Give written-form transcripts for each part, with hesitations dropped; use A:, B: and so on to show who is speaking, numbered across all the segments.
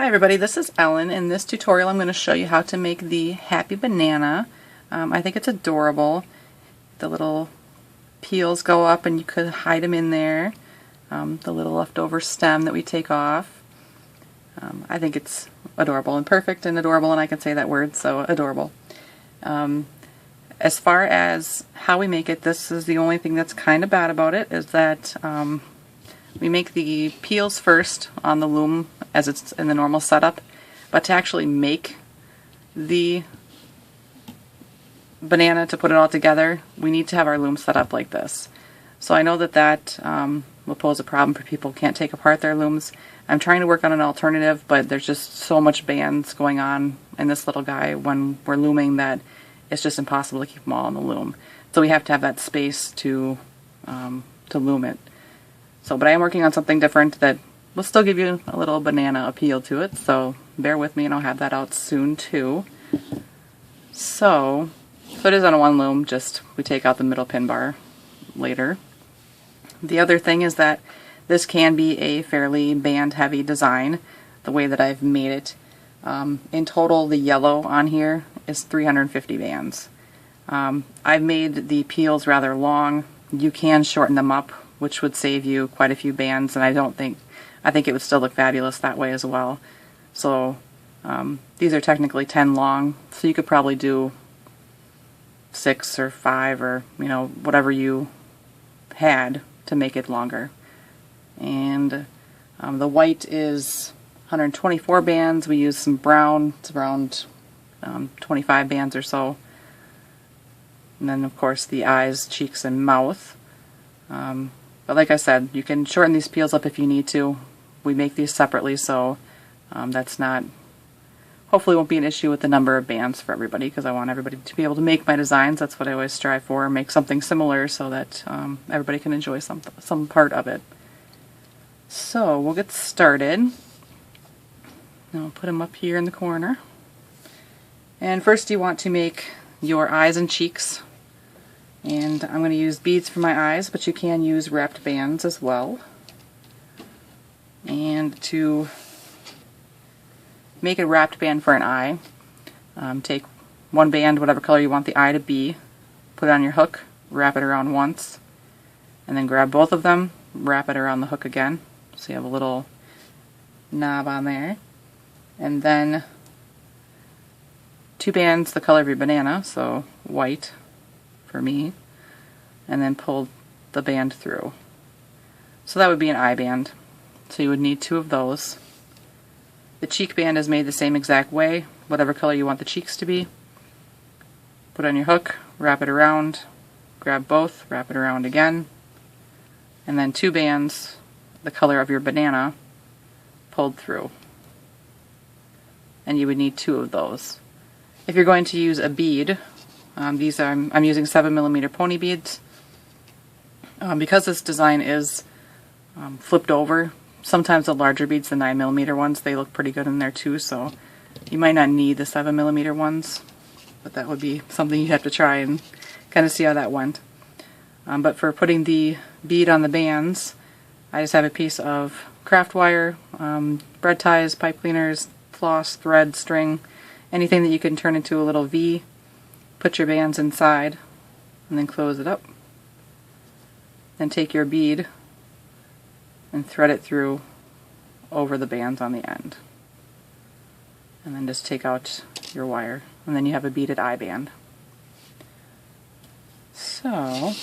A: Hi everybody, this is Ellen. In this tutorial I'm going to show you how to make the happy banana. I think it's adorable. The little peels go up and you could hide them in there. The little leftover stem that we take off. I think it's adorable and perfect and adorable, and I can say that word, so adorable. As far as how we make it, this is the only thing that's kind of bad about it, is that we make the peels first on the loom as it's in the normal setup, but to actually make the banana, to put it all together, we need to have our loom set up like this. So I know that will pose a problem for people who can't take apart their looms. I'm trying to work on an alternative, but there's just so much bands going on in this little guy when we're looming that it's just impossible to keep them all in the loom. So we have to have that space to loom it. So, but I am working on something different that will still give you a little banana appeal to it, so bear with me and I'll have that out soon too. So it is on a one loom, just we take out the middle pin bar later. The other thing is that this can be a fairly band heavy design, the way that I've made it. In total, the yellow on here is 350 bands. I've made the peels rather long. You can shorten them up, which would save you quite a few bands, and I think it would still look fabulous that way as well. So these are technically 10 long, so you could probably do 6 or 5 or whatever you had to make it longer. And the white is 124 bands. We use some brown. It's around 25 bands or so. And then of course the eyes, cheeks, and mouth. But like I said, you can shorten these peels up if you need to. We make these separately, so that's not, hopefully won't be an issue with the number of bands for everybody, because I want everybody to be able to make my designs. That's what I always strive for, make something similar so that everybody can enjoy some part of it. So we'll get started. I'll put them up here in the corner. And first you want to make your eyes and cheeks. And I'm going to use beads for my eyes, but you can use wrapped bands as well. And to make a wrapped band for an eye, take one band, whatever color you want the eye to be, put it on your hook, wrap it around once, and then grab both of them, wrap it around the hook again, so you have a little knob on there. And then 2 bands the color of your banana, so white for me, and then pull the band through. So that would be an eye band. So you would need 2 of those. The cheek band is made the same exact way, whatever color you want the cheeks to be. Put on your hook, wrap it around, grab both, wrap it around again, and then 2 bands the color of your banana pulled through. And you would need 2 of those. If you're going to use a bead, I'm using 7mm pony beads. Because this design is flipped over, sometimes the larger beads, the 9mm ones, they look pretty good in there too, so you might not need the 7mm ones, but that would be something you have to try and kind of see how that went. But for putting the bead on the bands, I just have a piece of craft wire, bread ties, pipe cleaners, floss, thread, string, anything that you can turn into a little V. Put your bands inside and then close it up. Then take your bead and thread it through over the bands on the end. And then just take out your wire, and then you have a beaded eye band. So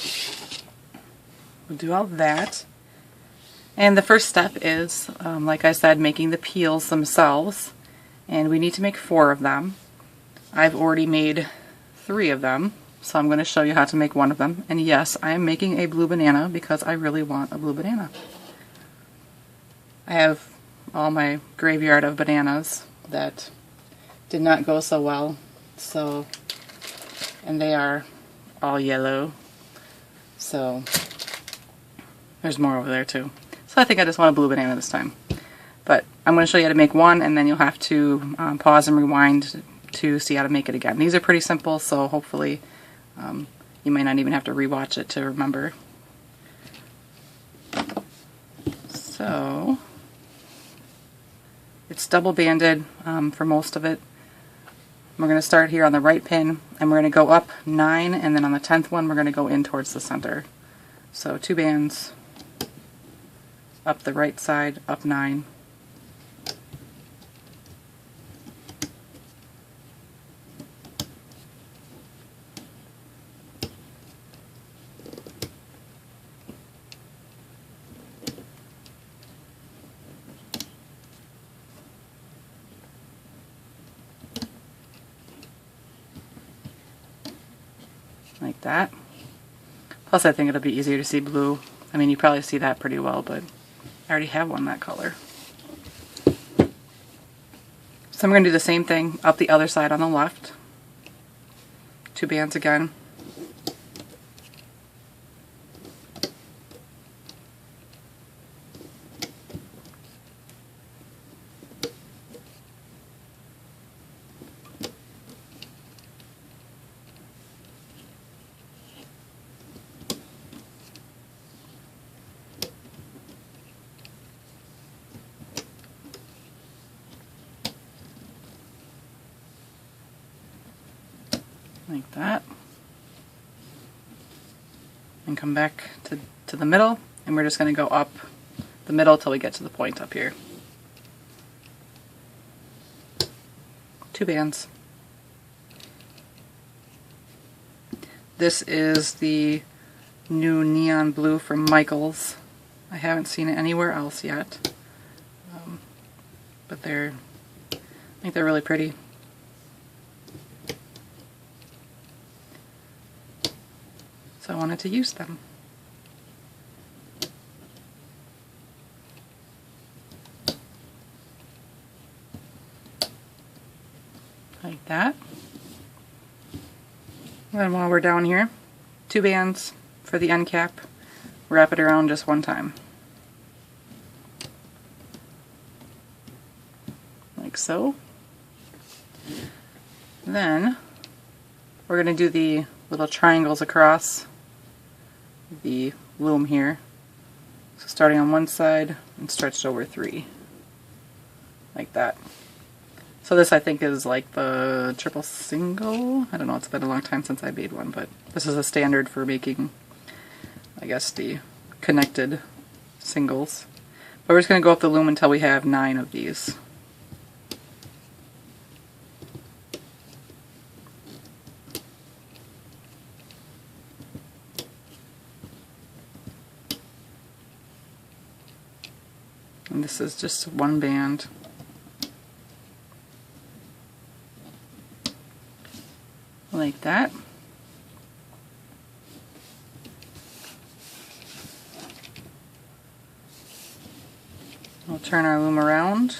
A: we'll do all that. And the first step is, like I said, making the peels themselves. And we need to make 4 of them. I've already made 3 of them, so I'm going to show you how to make 1 of them. And yes, I am making a blue banana because I really want a blue banana. I have all my graveyard of bananas that did not go so well, and they are all yellow, so there's more over there too. So I think I just want a blue banana this time. But I'm going to show you how to make 1, and then you'll have to pause and rewind to see how to make it again. These are pretty simple, so hopefully you might not even have to rewatch it to remember. So It's double banded for most of it. We're going to start here on the right pin, and we're going to go up 9, and then on the 10th one we're going to go in towards the center. So 2 bands, up the right side, up 9. Like that. Plus I think it'll be easier to see blue. I mean, you probably see that pretty well, but I already have one that color. So I'm going to do the same thing up the other side on the left. 2 bands again. Like that, and come back to the middle, and we're just going to go up the middle till we get to the point up here. 2 bands. This is the new neon blue from Michaels. I haven't seen it anywhere else yet, but I think they're really pretty. So I wanted to use them. Like that. And then while we're down here, 2 bands for the end cap. Wrap it around just 1 time. Like so. Then we're going to do the little triangles across the loom here. So starting on one side and stretched over 3. Like that. So this I think is like the triple single. I don't know, it's been a long time since I made one, but this is a standard for making, I guess, the connected singles. But we're just going to go up the loom until we have 9 of these. And this is just 1 band. Like that. We'll turn our loom around.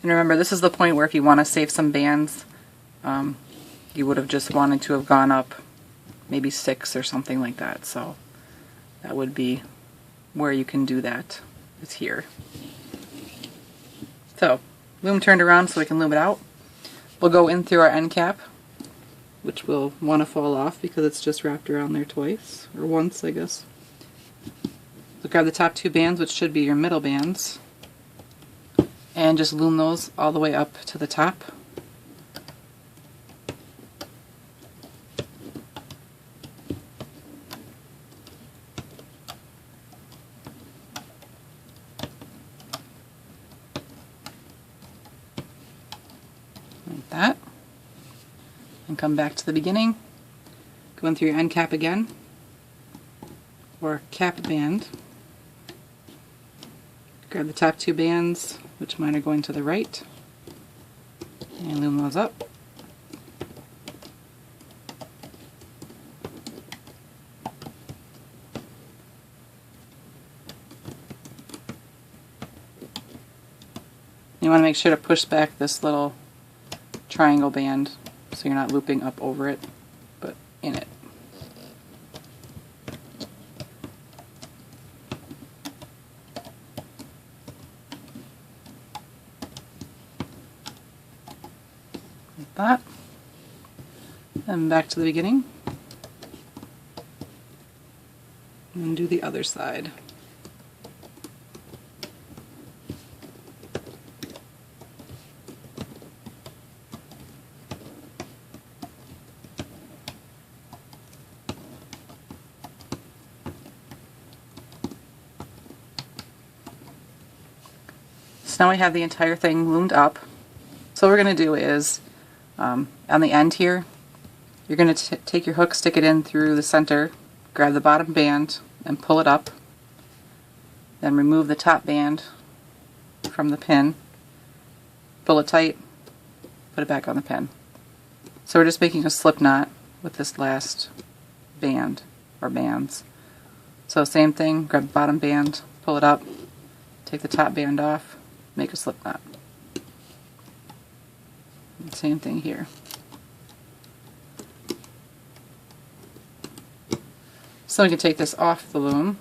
A: And remember, this is the point where if you want to save some bands, you would have just wanted to have gone up maybe 6 or something like that. So that would be where you can do that. It's here. So, loom turned around so we can loom it out. We'll go in through our end cap, which will want to fall off because it's just wrapped around there twice, or once, I guess. So grab the top 2 bands, which should be your middle bands, and just loom those all the way up to the top. Like that. And come back to the beginning. Go in through your end cap again, or cap band. Grab the top 2 bands, which mine are going to the right, and loom those up. You want to make sure to push back this little triangle band so you're not looping up over it, but in it. Like that. And back to the beginning. And do the other side. So now we have the entire thing loomed up. So what we're going to do is, on the end here, you're going to take your hook, stick it in through the center, grab the bottom band and pull it up, then remove the top band from the pin, pull it tight, put it back on the pin. So we're just making a slip knot with this last band or bands. So same thing, grab the bottom band, pull it up, take the top band off, make a slip knot. And same thing here. So we can take this off the loom.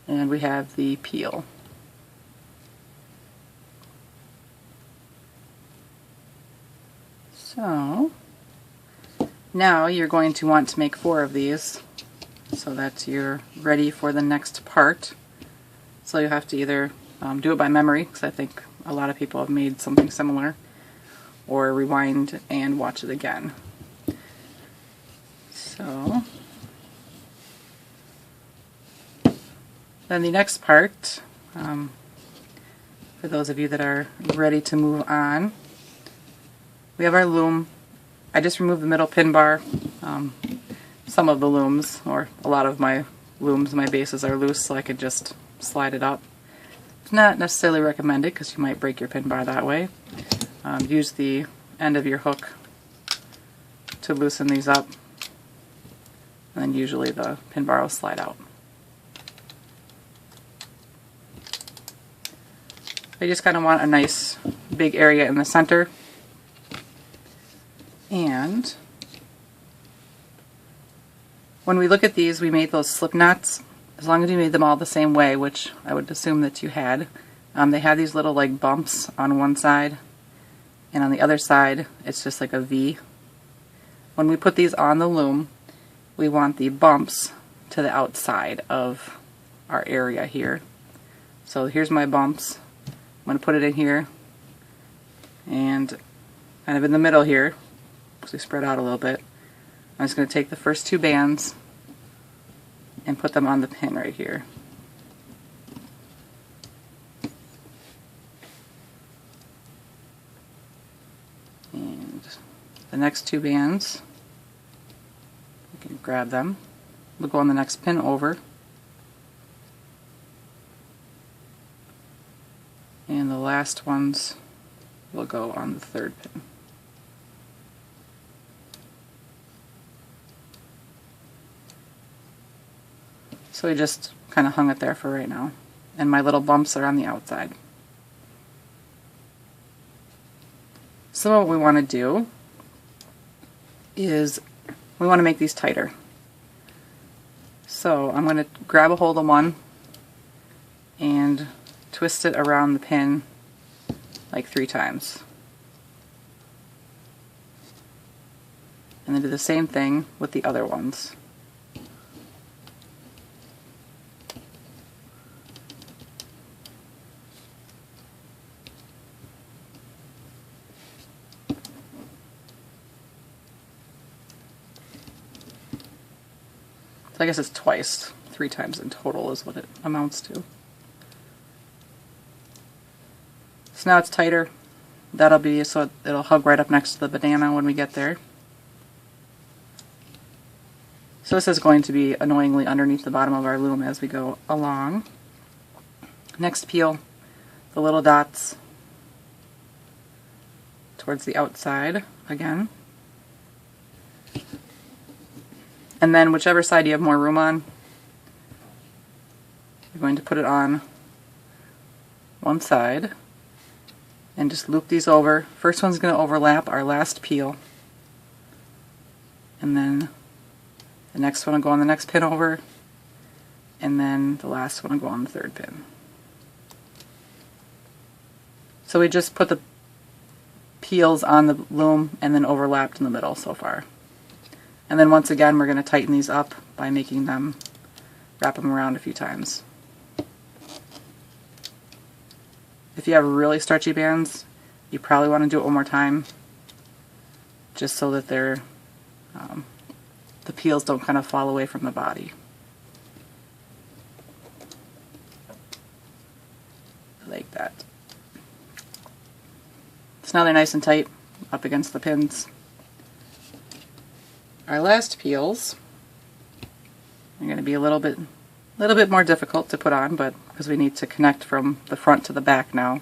A: And we have the peel. So now you're going to want to make 4 of these so that you're ready for the next part. So you have to either do it by memory, because I think a lot of people have made something similar, or rewind and watch it again. So then the next part, for those of you that are ready to move on, we have our loom. I just removed the middle pin bar. Some of the looms, or a lot of my looms, my bases are loose, so I could just slide it up. It's not necessarily recommended because you might break your pin bar that way. Use the end of your hook to loosen these up, and then usually the pin bar will slide out. I just kind of want a nice big area in the center, and when we look at these, we made those slip knots. As long as you made them all the same way, which I would assume that you had, they have these little like bumps on one side, and on the other side it's just like a V. When we put these on the loom, we want the bumps to the outside of our area here. So here's my bumps. I'm going to put it in here, and kind of in the middle here, because we spread out a little bit, I'm just going to take the first 2 bands and put them on the pin right here. And the next 2 bands, you can grab them. We'll go on the next pin over. And the last ones will go on the 3rd pin. So we just kind of hung it there for right now. And my little bumps are on the outside. So what we want to do is we want to make these tighter. So I'm going to grab a hold of one and twist it around the pin like 3 times. And then do the same thing with the other ones. So I guess it's twice, 3 times in total is what it amounts to. So now it's tighter. That'll be so it'll hug right up next to the banana when we get there. So this is going to be annoyingly underneath the bottom of our loom as we go along. Next peel the little dots towards the outside again. And then whichever side you have more room on, you're going to put it on one side and just loop these over. First one's going to overlap our last peel, and then the next one will go on the next pin over, and then the last one will go on the 3rd pin. So we just put the peels on the loom and then overlapped in the middle so far. And then once again we're going to tighten these up by making them, wrap them around a few times. If you have really stretchy bands, you probably want to do it one more time, just so that they're the peels don't kind of fall away from the body. Like that. So now they're nice and tight up against the pins. Our last peels are going to be a little bit more difficult to put on, but because we need to connect from the front to the back now.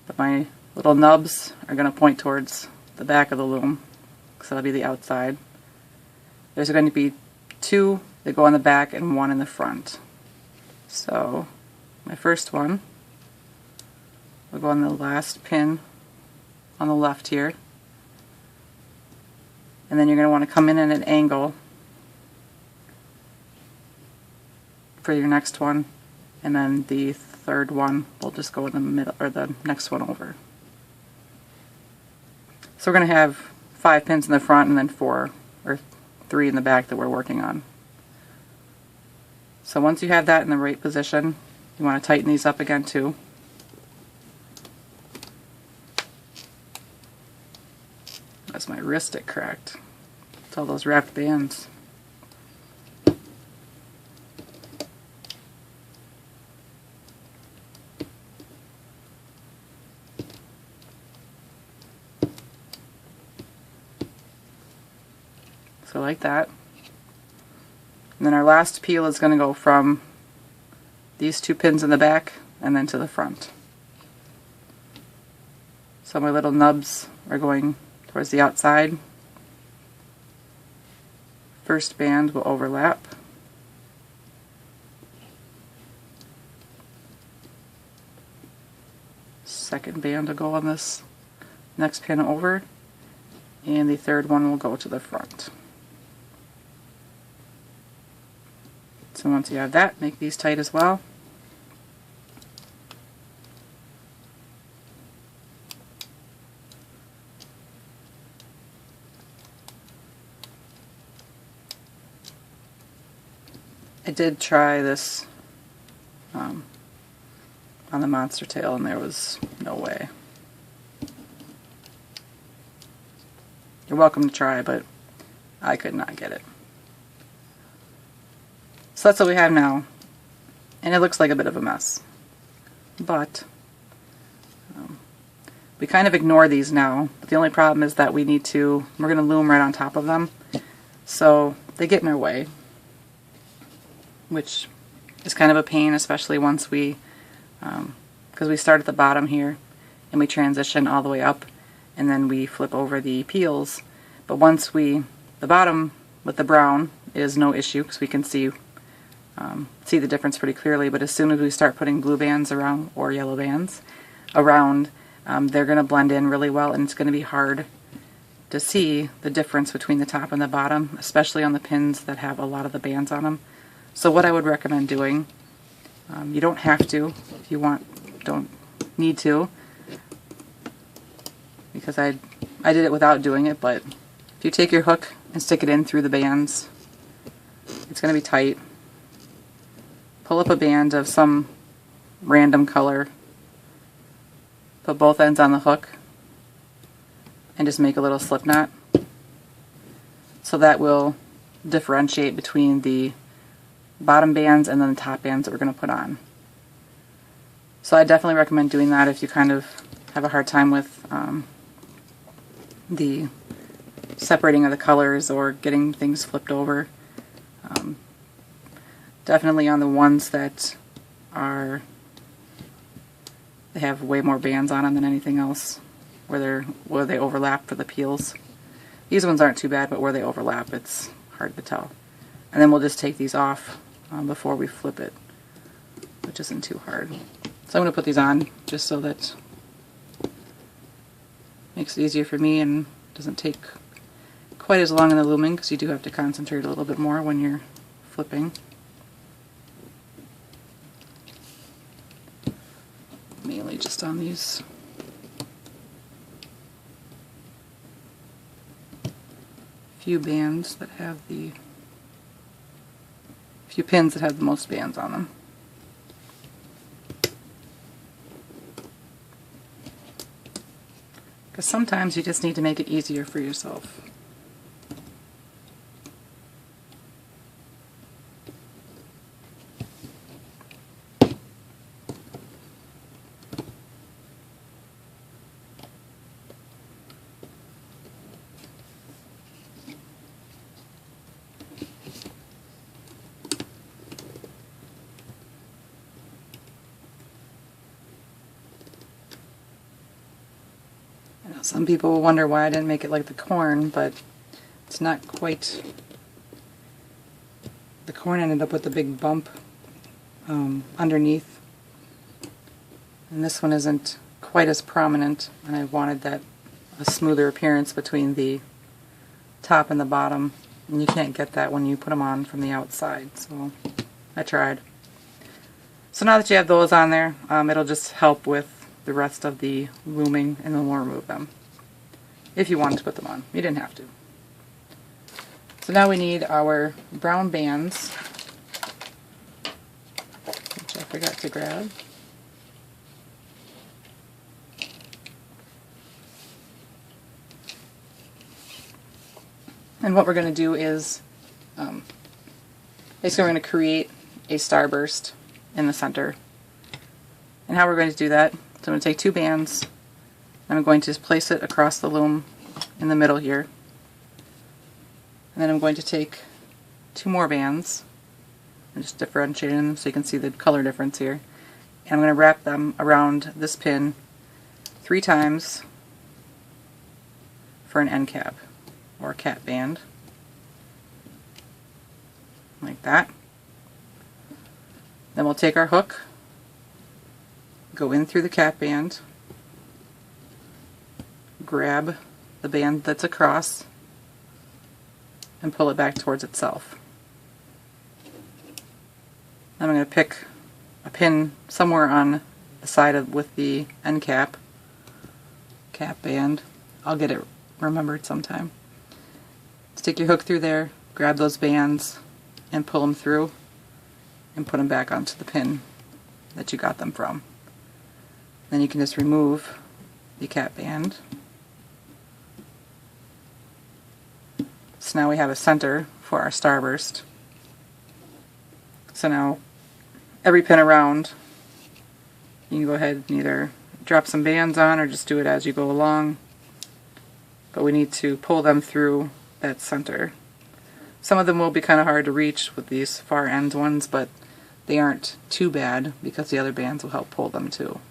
A: But my little nubs are going to point towards the back of the loom, so that'll be the outside. There's going to be 2 that go on the back and 1 in the front. So my first one will go on the last pin on the left here, and then you're going to want to come in at an angle for your next one, and then the third one will just go in the middle, or the next one over. So we're going to have 5 pins in the front and then 4 or 3 in the back that we're working on. So once you have that in the right position, you want to tighten these up again too. That's my wrist it cracked. It's all those wrapped bands. So like that. And then our last peel is going to go from these 2 pins in the back and then to the front. So my little nubs are going towards the outside. First band will overlap. Second band will go on this next pin over, and the third one will go to the front. So once you have that, make these tight as well. I did try this on the monster tail, and there was no way. You're welcome to try, but I could not get it. So that's what we have now, and it looks like a bit of a mess, but we kind of ignore these now. But the only problem is that we're going to loom right on top of them, so they get in our way, which is kind of a pain, especially once we, because we start at the bottom here and we transition all the way up, and then we flip over the peels. But once the bottom with the brown is no issue, because we can see the difference pretty clearly, but as soon as we start putting blue bands around, or yellow bands around, they're going to blend in really well, and it's going to be hard to see the difference between the top and the bottom, especially on the pins that have a lot of the bands on them. So what I would recommend doing, you don't have to, if you don't need to, because I did it without doing it, but if you take your hook and stick it in through the bands, it's going to be tight. Pull up a band of some random color, put both ends on the hook, and just make a little slip knot. So that will differentiate between the bottom bands and then the top bands that we're going to put on. So I definitely recommend doing that if you kind of have a hard time with the separating of the colors or getting things flipped over. Definitely on the ones that they have way more bands on them than anything else, where they overlap for the peels. These ones aren't too bad, but where they overlap, it's hard to tell. And then we'll just take these off before we flip it, which isn't too hard. So I'm going to put these on just so that it makes it easier for me and doesn't take quite as long in the looming, because you do have to concentrate a little bit more when you're flipping. Mainly just on these few bands that have few pins that have the most bands on them. Because sometimes you just need to make it easier for yourself. Some people will wonder why I didn't make it like the corn, but it's not quite. The corn ended up with a big bump underneath, and this one isn't quite as prominent, and I wanted that a smoother appearance between the top and the bottom, and you can't get that when you put them on from the outside, so I tried. So now that you have those on there, it'll just help with the rest of the looming, and then we'll remove them if you wanted to put them on. You didn't have to. So now we need our brown bands, which I forgot to grab. And what we're going to do is basically we're going to create a starburst in the center. And how we're going to do that, so I'm going to take 2 bands, and I'm going to just place it across the loom in the middle here. And then I'm going to take 2 more bands and just differentiate them so you can see the color difference here. And I'm going to wrap them around this pin 3 times for an end cap or a cap band, like that. Then we'll take our hook, go in through the cap band, grab the band that's across, and pull it back towards itself. Then I'm going to pick a pin somewhere on the side of with the end cap band. I'll get it remembered sometime. Stick your hook through there, grab those bands, and pull them through, and put them back onto the pin that you got them from. Then you can just remove the cap band. So now we have a center for our starburst. So now every pin around, you can go ahead and either drop some bands on or just do it as you go along. But we need to pull them through that center. Some of them will be kind of hard to reach with these far end ones, but they aren't too bad because the other bands will help pull them too.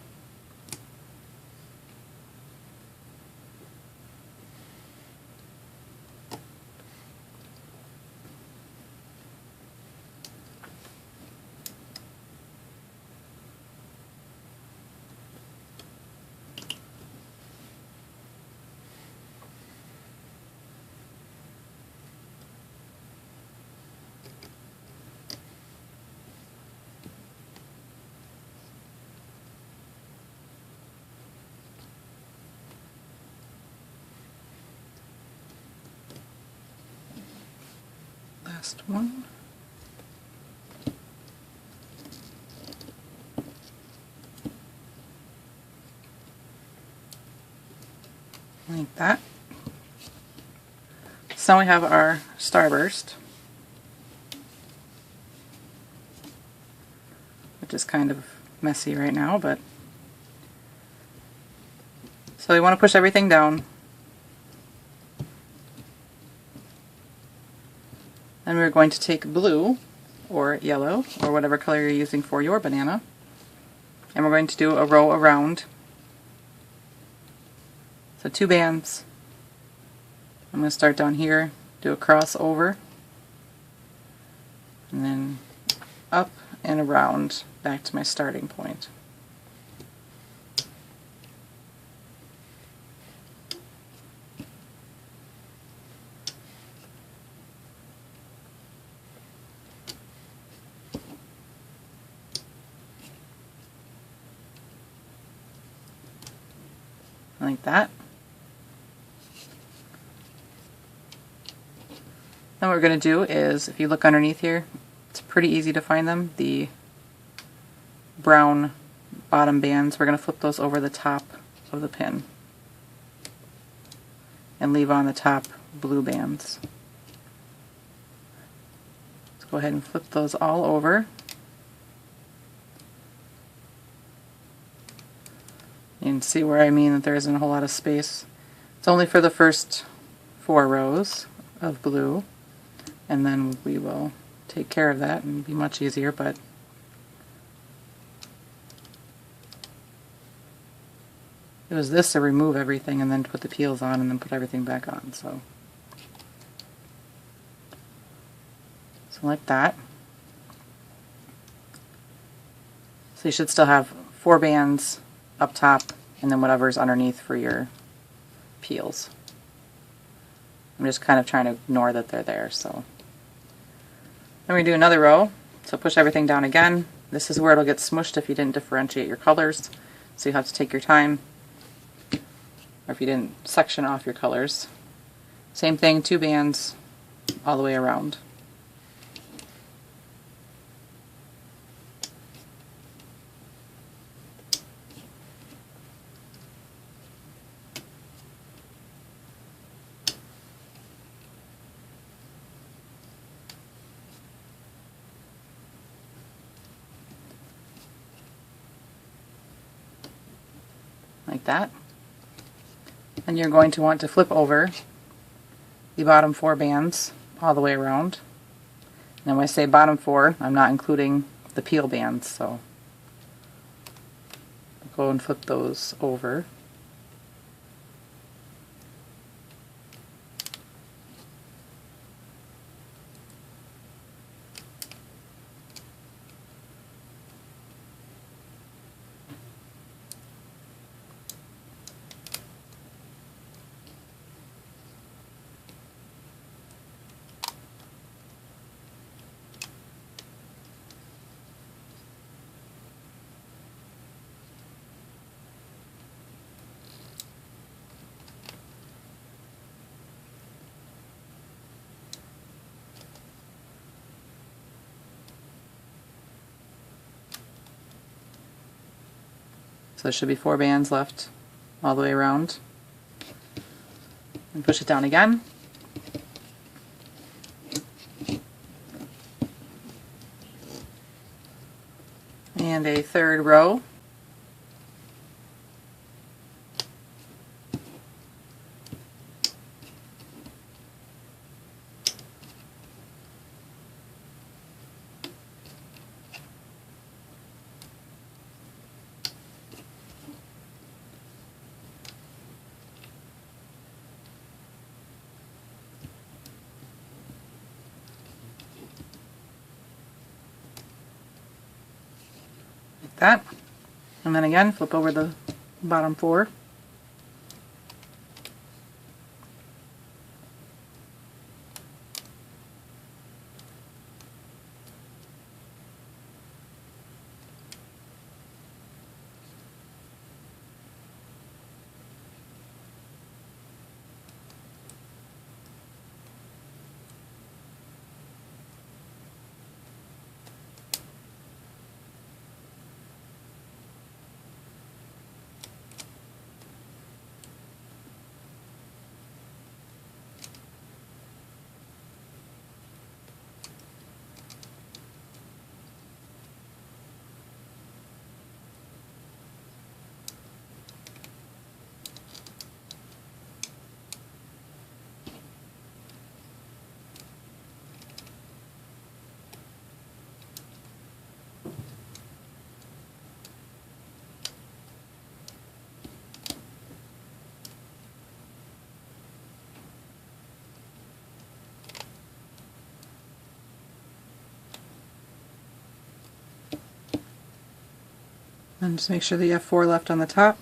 A: Last one. Like that. So now we have our starburst, which is kind of messy right now, but so you want to push everything down. Then we're going to take blue or yellow or whatever color you're using for your banana, and we're going to do a row around. So 2 bands. I'm going to start down here, do a crossover, and then up and around back to my starting point. Like that. Then what we're going to do is, if you look underneath here, it's pretty easy to find them. The brown bottom bands, we're going to flip those over the top of the pin and leave on the top blue bands. Let's go ahead and flip those all over. You can see where I mean that there isn't a whole lot of space. It's only for the first 4 rows of blue, and then we will take care of that and be much easier, but it was this to remove everything and then put the peels on and then put everything back on. So like that. So you should still have 4 bands up top and then whatever's underneath for your peels. I'm just kind of trying to ignore that they're there. So then we do another row. So push everything down again. This is where it'll get smushed if you didn't differentiate your colors. So you have to take your time, or if you didn't section off your colors. Same thing, 2 bands all the way around. Like that. And you're going to want to flip over the bottom 4 bands all the way around. And when I say bottom 4, I'm not including the peel bands, so go and flip those over. So there should be 4 bands left all the way around. And push it down again. And a 3rd row. That, and then again flip over the bottom 4. And just make sure that you have 4 left on the top.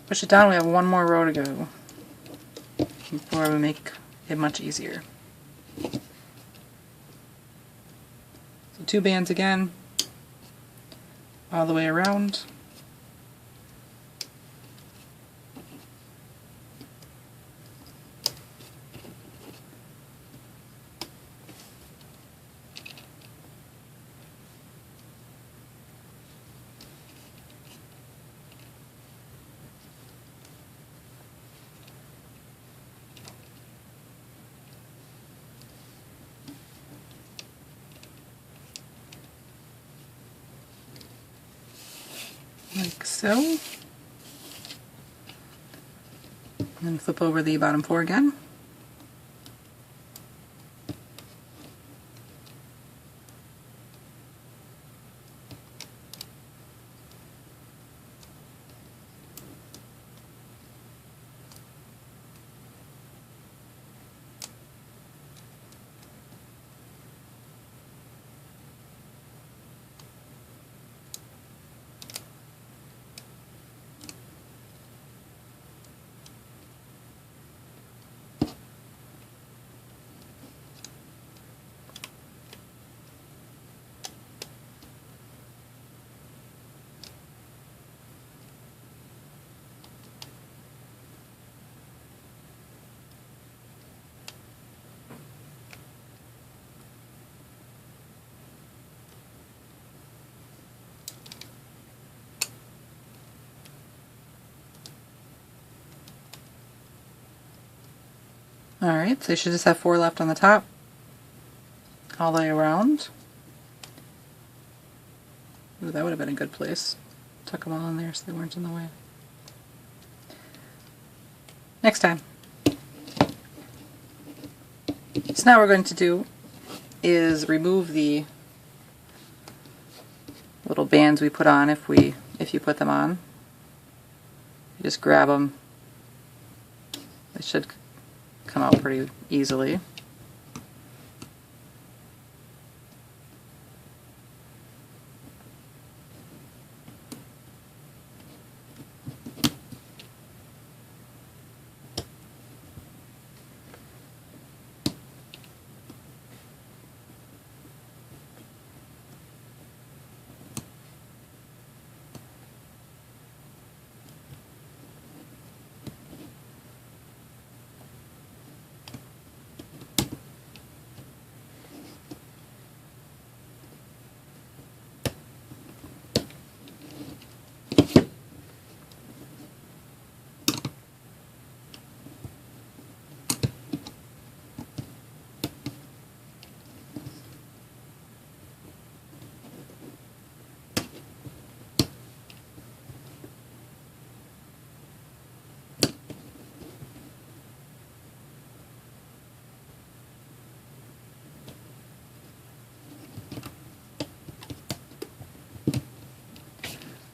A: Push it down, we have 1 more row to go before we make it much easier. So 2 bands again, all the way around. Like so. And then flip over the bottom 4 again. Alright, so you should just have 4 left on the top, all the way around. Ooh, that would have been a good place. Tuck them all in there so they weren't in the way. Next time. So now what we're going to do is remove the little bands we put on if you put them on. You just grab them. They should come out pretty easily.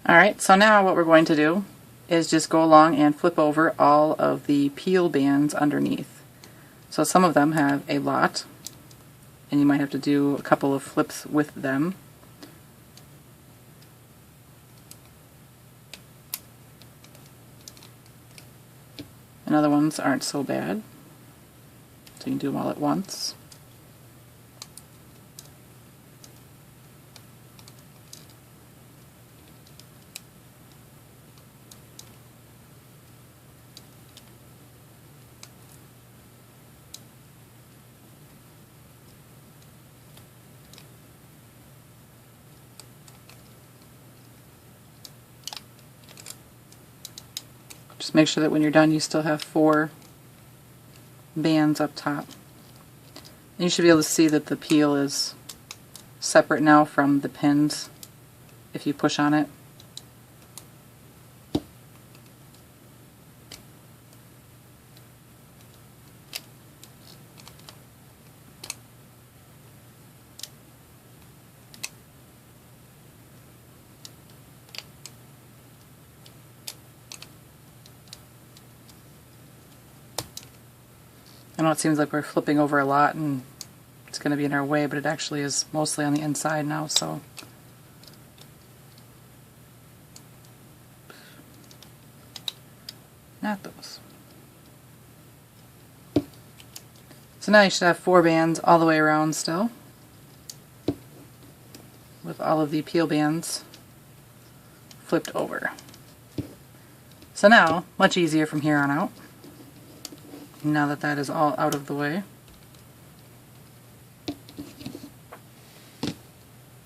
A: Alright, so now what we're going to do is just go along and flip over all of the peel bands underneath. So some of them have a lot, and you might have to do a couple of flips with them. And other ones aren't so bad, so you can do them all at once. Just make sure that when you're done you still have 4 bands up top. And you should be able to see that the peel is separate now from the pins if you push on it. I know it seems like we're flipping over a lot and it's going to be in our way, but it actually is mostly on the inside now, so. Not those. So now you should have 4 bands all the way around still, with all of the peel bands flipped over. So now, much easier from here on out. Now that that is all out of the way.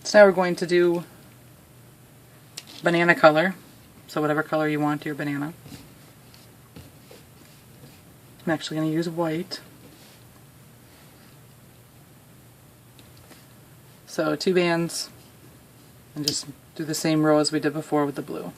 A: So now we're going to do banana color. So whatever color you want your banana. I'm actually going to use white. So 2 bands, and just do the same row as we did before with the blue.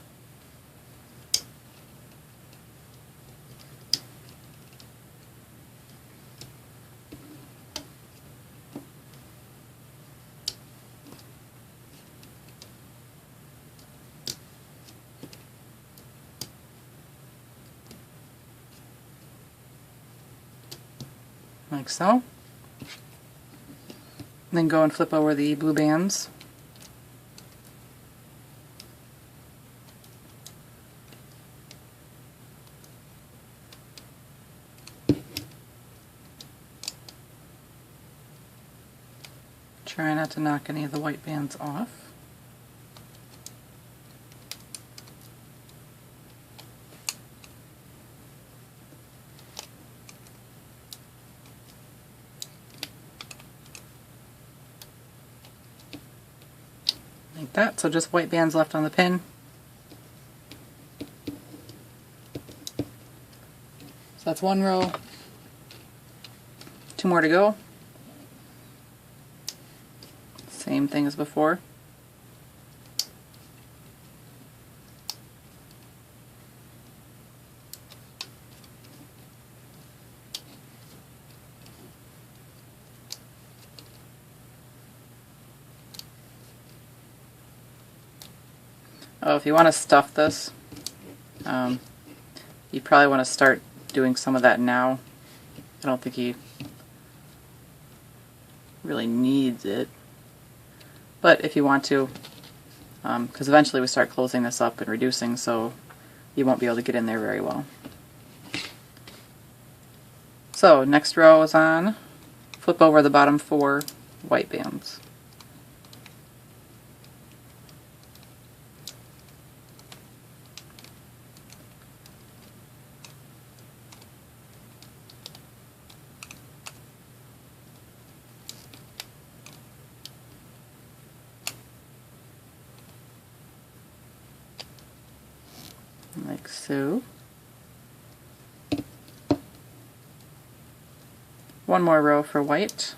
A: Like so. And then go and flip over the blue bands. Try not to knock any of the white bands off. Like that, so just white bands left on the pin. So that's one row. 2 more to go. Same thing as before. Oh, if you want to stuff this, you probably want to start doing some of that now. I don't think he really needs it, but if you want to, because eventually we start closing this up and reducing, so you won't be able to get in there very well. So next row is on. Flip over the bottom 4 white bands. Like so. One more row for white.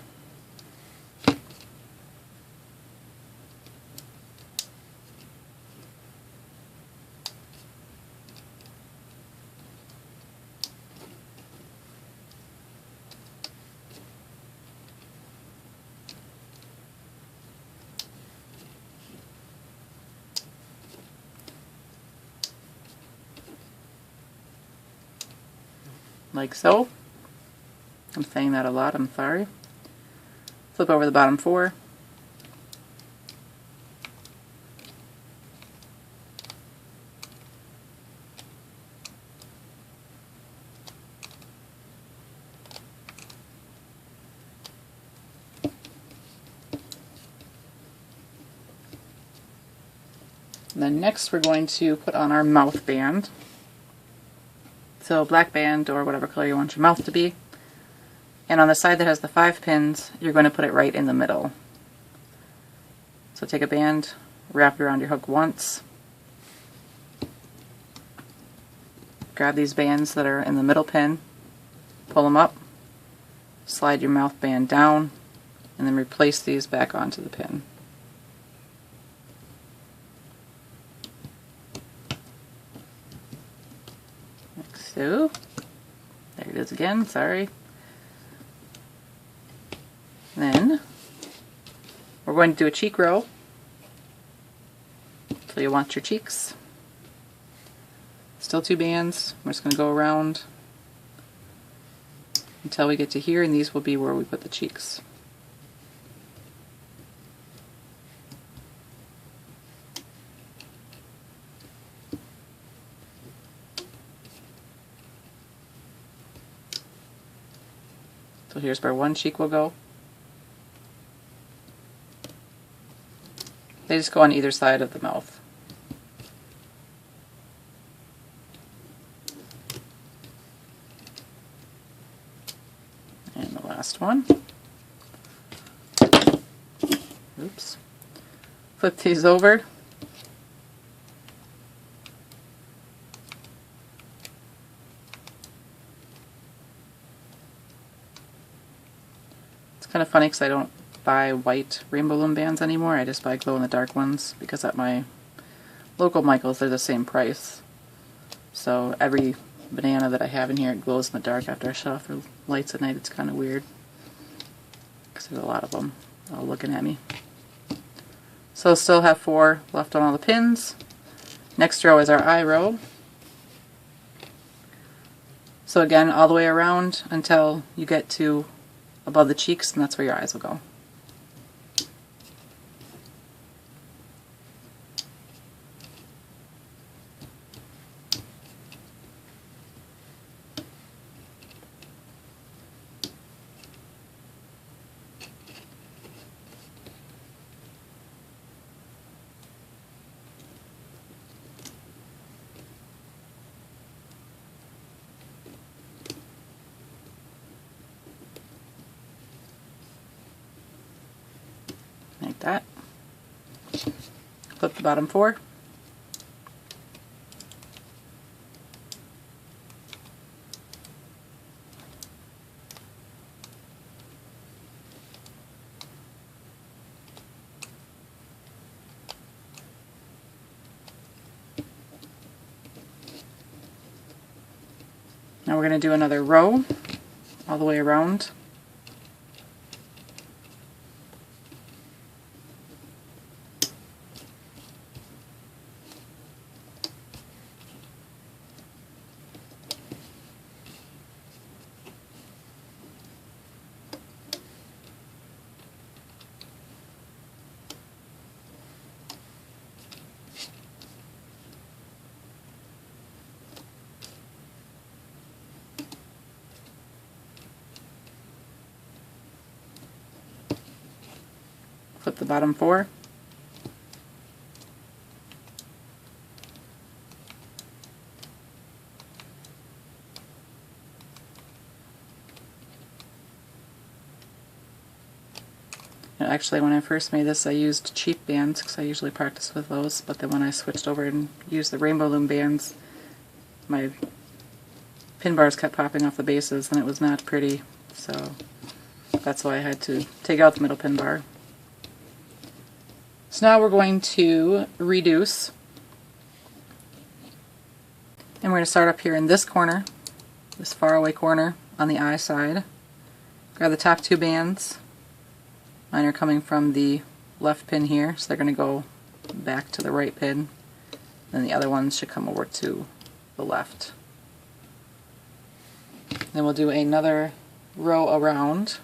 A: Like so. I'm saying that a lot, I'm sorry. Flip over the bottom 4. And then next we're going to put on our mouth band. So black band or whatever color you want your mouth to be. And on the side that has the 5 pins, you're going to put it right in the middle. So take a band, wrap it around your hook once. Grab these bands that are in the middle pin, pull them up, slide your mouth band down, and then replace these back onto the pin. Like so. There it is again, sorry. Then we're going to do a cheek row. So you want your cheeks. Still 2 bands. We're just going to go around until we get to here, and these will be where we put the cheeks. So here's where one cheek will go. They just go on either side of the mouth. And the last one. Oops. Flip these over. It's kind of funny because I don't buy white Rainbow Loom bands anymore. I just buy glow-in-the-dark ones because at my local Michael's they're the same price. So every banana that I have in here, it glows in the dark after I shut off the lights at night. It's kind of weird because there's a lot of them all looking at me. So still have 4 left on all the pins. Next row is our eye row. So again, all the way around until you get to above the cheeks, and that's where your eyes will go. Like that. Flip the bottom 4. Now we're going to do another row all the way around. Flip the bottom 4. And actually, when I first made this, I used cheap bands because I usually practice with those, but then when I switched over and used the Rainbow Loom bands, my pin bars kept popping off the bases and it was not pretty, so that's why I had to take out the middle pin bar. So now we're going to reduce, and we're going to start up here in this corner, this far away corner on the eye side. Grab the top 2 bands. Mine are coming from the left pin here, so they're going to go back to the right pin. Then the other ones should come over to the left. Then we'll do another row around.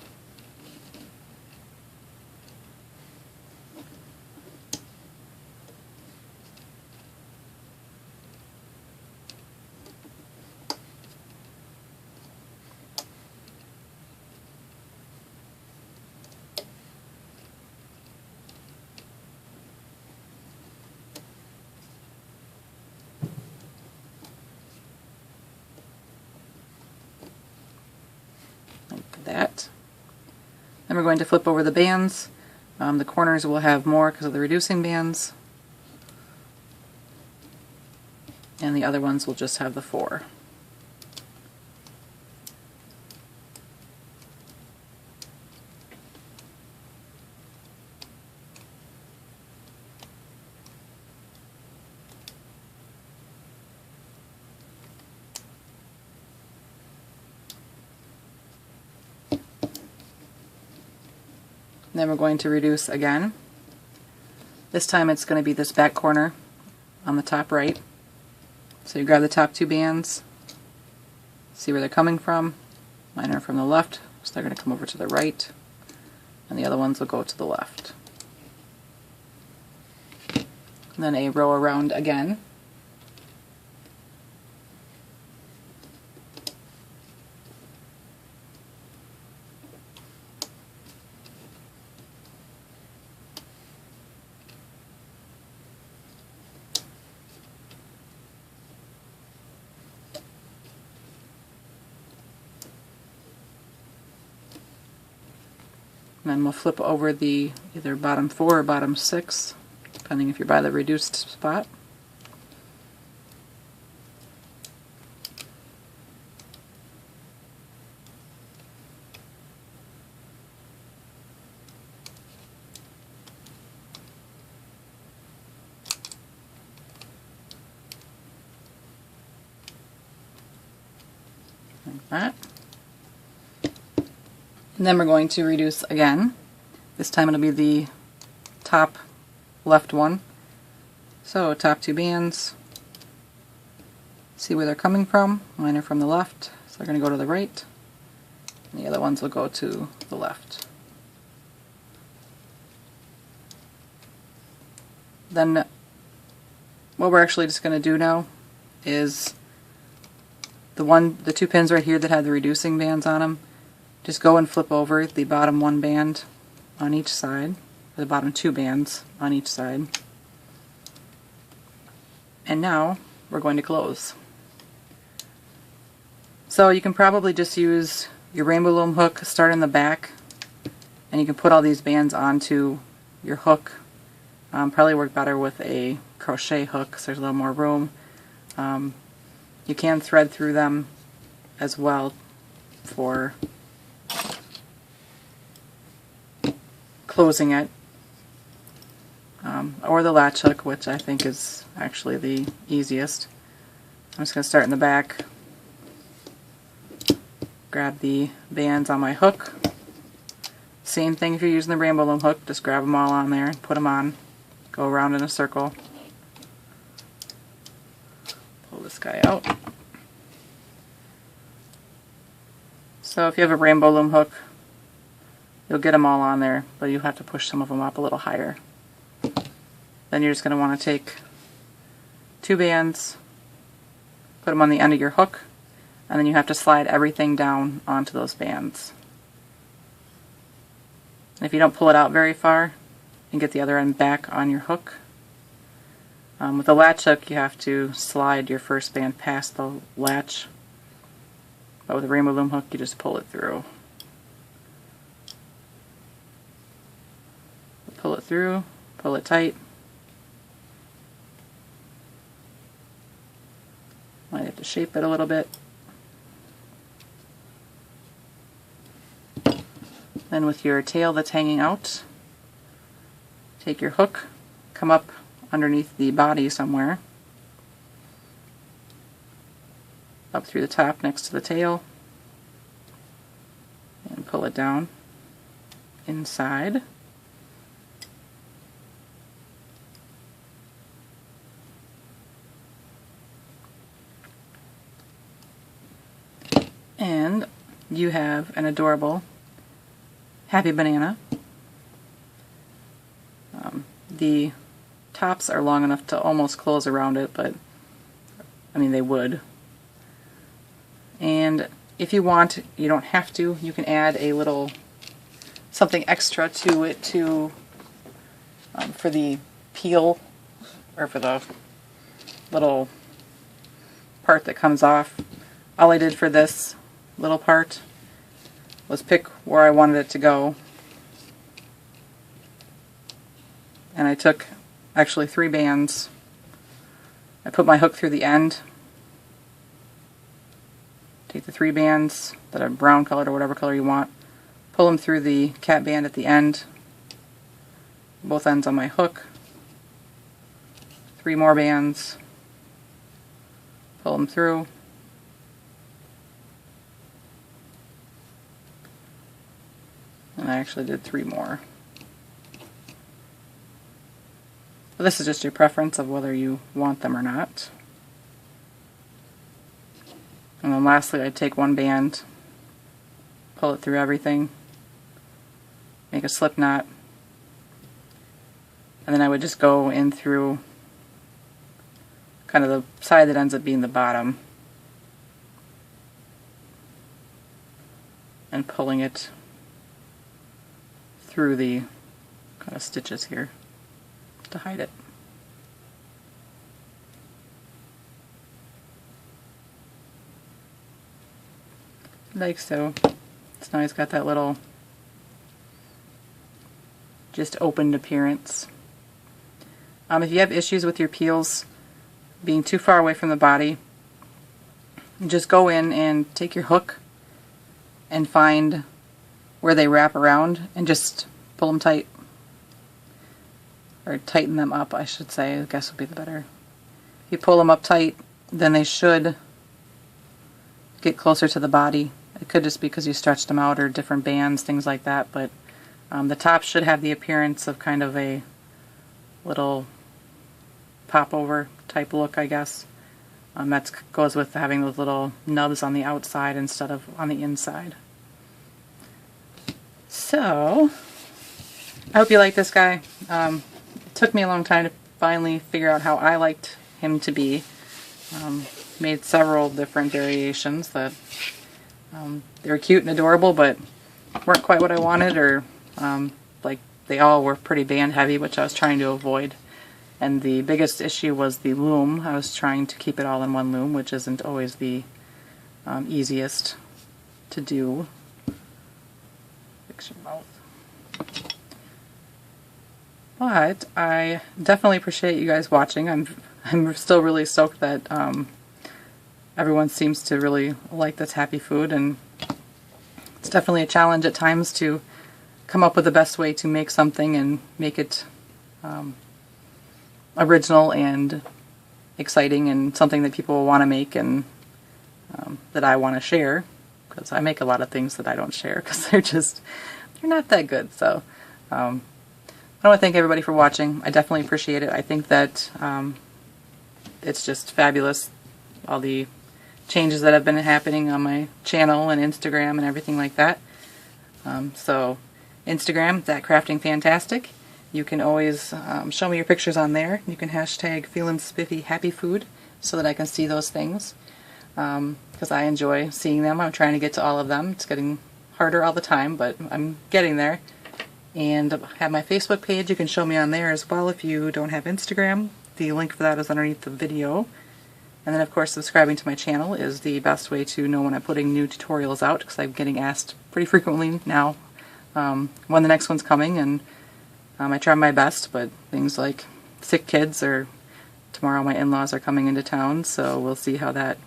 A: That. Then we're going to flip over the bands. The corners will have more because of the reducing bands, and the other ones will just have the 4. Then we're going to reduce again. This time it's going to be this back corner on the top right. So you grab the top 2 bands, see where they're coming from. Mine are from the left, so they're going to come over to the right, and the other ones will go to the left. And then a row around again. And then we'll flip over the either bottom 4 or bottom 6, depending if you're by the reduced spot. Like that. And then we're going to reduce again. This time it'll be the top left one. So top 2 bands, see where they're coming from. Mine are from the left, so they're going to go to the right, and the other ones will go to the left. Then what we're actually just going to do now is the 2 pins right here that have the reducing bands on them, just go and flip over the bottom 1 band on each side, or the bottom 2 bands on each side. And now we're going to close. So you can probably just use your Rainbow Loom hook, start in the back, and you can put all these bands onto your hook. Probably work better with a crochet hook because there's a little more room. You can thread through them as well for closing it, or the latch hook, which I think is actually the easiest. I'm just going to start in the back, grab the bands on my hook. Same thing if you're using the Rainbow Loom hook, just grab them all on there and put them on. Go around in a circle. Pull this guy out. So if you have a Rainbow Loom hook, you'll get them all on there, but you have to push some of them up a little higher. Then you're just going to want to take 2 bands, put them on the end of your hook, and then you have to slide everything down onto those bands. And if you don't pull it out very far, and get the other end back on your hook. With the latch hook, you have to slide your first band past the latch. But with a Rainbow Loom hook, you just pull it through. Pull it through, pull it tight. Might have to shape it a little bit. Then with your tail that's hanging out, take your hook, come up underneath the body somewhere, up through the top next to the tail, and pull it down inside. And you have an adorable happy banana. The tops are long enough to almost close around it, but I mean they would. And if you want, you don't have to, you can add a little something extra to it to for the peel, or for the little part that comes off. All I did for this little part was pick where I wanted it to go, and I took actually 3 bands. I put my hook through the end, take the 3 bands that are brown colored or whatever color you want, pull them through the cat band at the end, both ends on my hook, 3 more bands, pull them through, and I actually did 3 more. But this is just your preference of whether you want them or not. And then lastly, I'd take 1 band, pull it through everything, make a slip knot, and then I would just go in through kind of the side that ends up being the bottom and pulling it through the kind of stitches here to hide it. Like so. So now it's got that little just opened appearance. If you have issues with your peels being too far away from the body, just go in and take your hook and find where they wrap around and just pull them tight. Or tighten them up, I should say, I guess would be the better. If you pull them up tight, then they should get closer to the body. It could just be because you stretched them out or different bands, things like that, but the top should have the appearance of kind of a little popover type look, I guess. That goes with having those little nubs on the outside instead of on the inside. So, I hope you like this guy. It took me a long time to finally figure out how I liked him to be. Made several different variations that they were cute and adorable, but weren't quite what I wanted, or like they all were pretty band heavy, which I was trying to avoid. And the biggest issue was the loom. I was trying to keep it all in one loom, which isn't always the easiest to do. Fix your mouth. But I definitely appreciate you guys watching. I'm still really stoked that everyone seems to really like this happy food, and it's definitely a challenge at times to come up with the best way to make something and make it original and exciting and something that people will want to make and that I want to share. because I make a lot of things that I don't share because they're not that good. So I want to thank everybody for watching. I definitely appreciate it. I think that it's just fabulous, all the changes that have been happening on my channel and Instagram and everything like that. So Instagram, that crafting fantastic. You can always show me your pictures on there. You can hashtag feelinspiffy happy food so that I can see those things, because I enjoy seeing them. I'm trying to get to all of them. It's getting harder all the time, but I'm getting there. And I have my Facebook page. You can show me on there as well if you don't have Instagram. The link for that is underneath the video. And then of course subscribing to my channel is the best way to know when I'm putting new tutorials out, because I'm getting asked pretty frequently now when the next one's coming, and I try my best, but things like sick kids, or tomorrow my in-laws are coming into town, so we'll see how that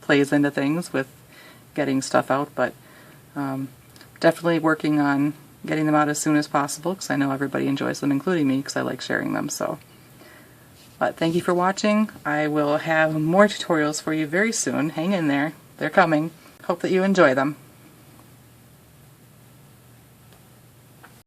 A: plays into things with getting stuff out. But definitely working on getting them out as soon as possible, because I know everybody enjoys them, including me, because I like sharing them. So, but thank you for watching. I will have more tutorials for you very soon. Hang in there. They're coming. Hope that you enjoy them.